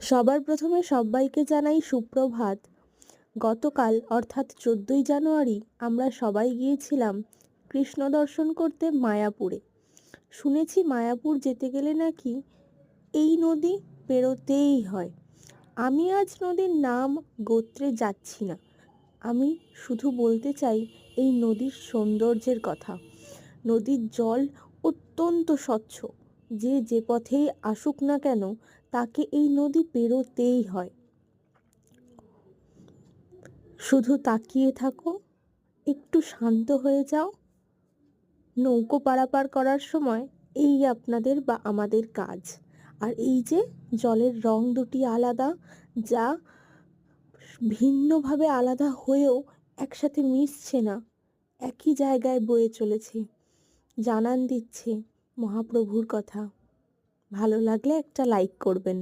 সবার প্রথমে সবাইকে জানাই সুপ্রভাত। গতকাল অর্থাৎ 14ই জানুয়ারি আমরা সবাই গিয়েছিলাম কৃষ্ণ দর্শন করতে মায়াপুরে। শুনেছি মায়াপুর যেতে গেলে নাকি এই নদী পেরোতেই হয়। আমি আজ নদীর নাম গোত্রে যাচ্ছি না, আমি শুধু বলতে চাই এই নদীর সৌন্দর্যের কথা। নদীর জল অত্যন্ত স্বচ্ছ, যে পথেই আসুক না কেন তাকে এই নদী পেরোতেই হয়। শুধু তাকিয়ে থাকো, একটু শান্ত হয়ে যাও। নৌকো পারাপার করার সময় এই আপনাদের বা আমাদের কাজ। আর এই যে জলের রং দুটি আলাদা, যা ভিন্নভাবে আলাদা হয়েও একসাথে মিশছে না, একই জায়গায় বয়ে চলেছে, জানান দিচ্ছে মহাপ্রভুর কথা। ভালো লাগলে একটা লাইক করবেন।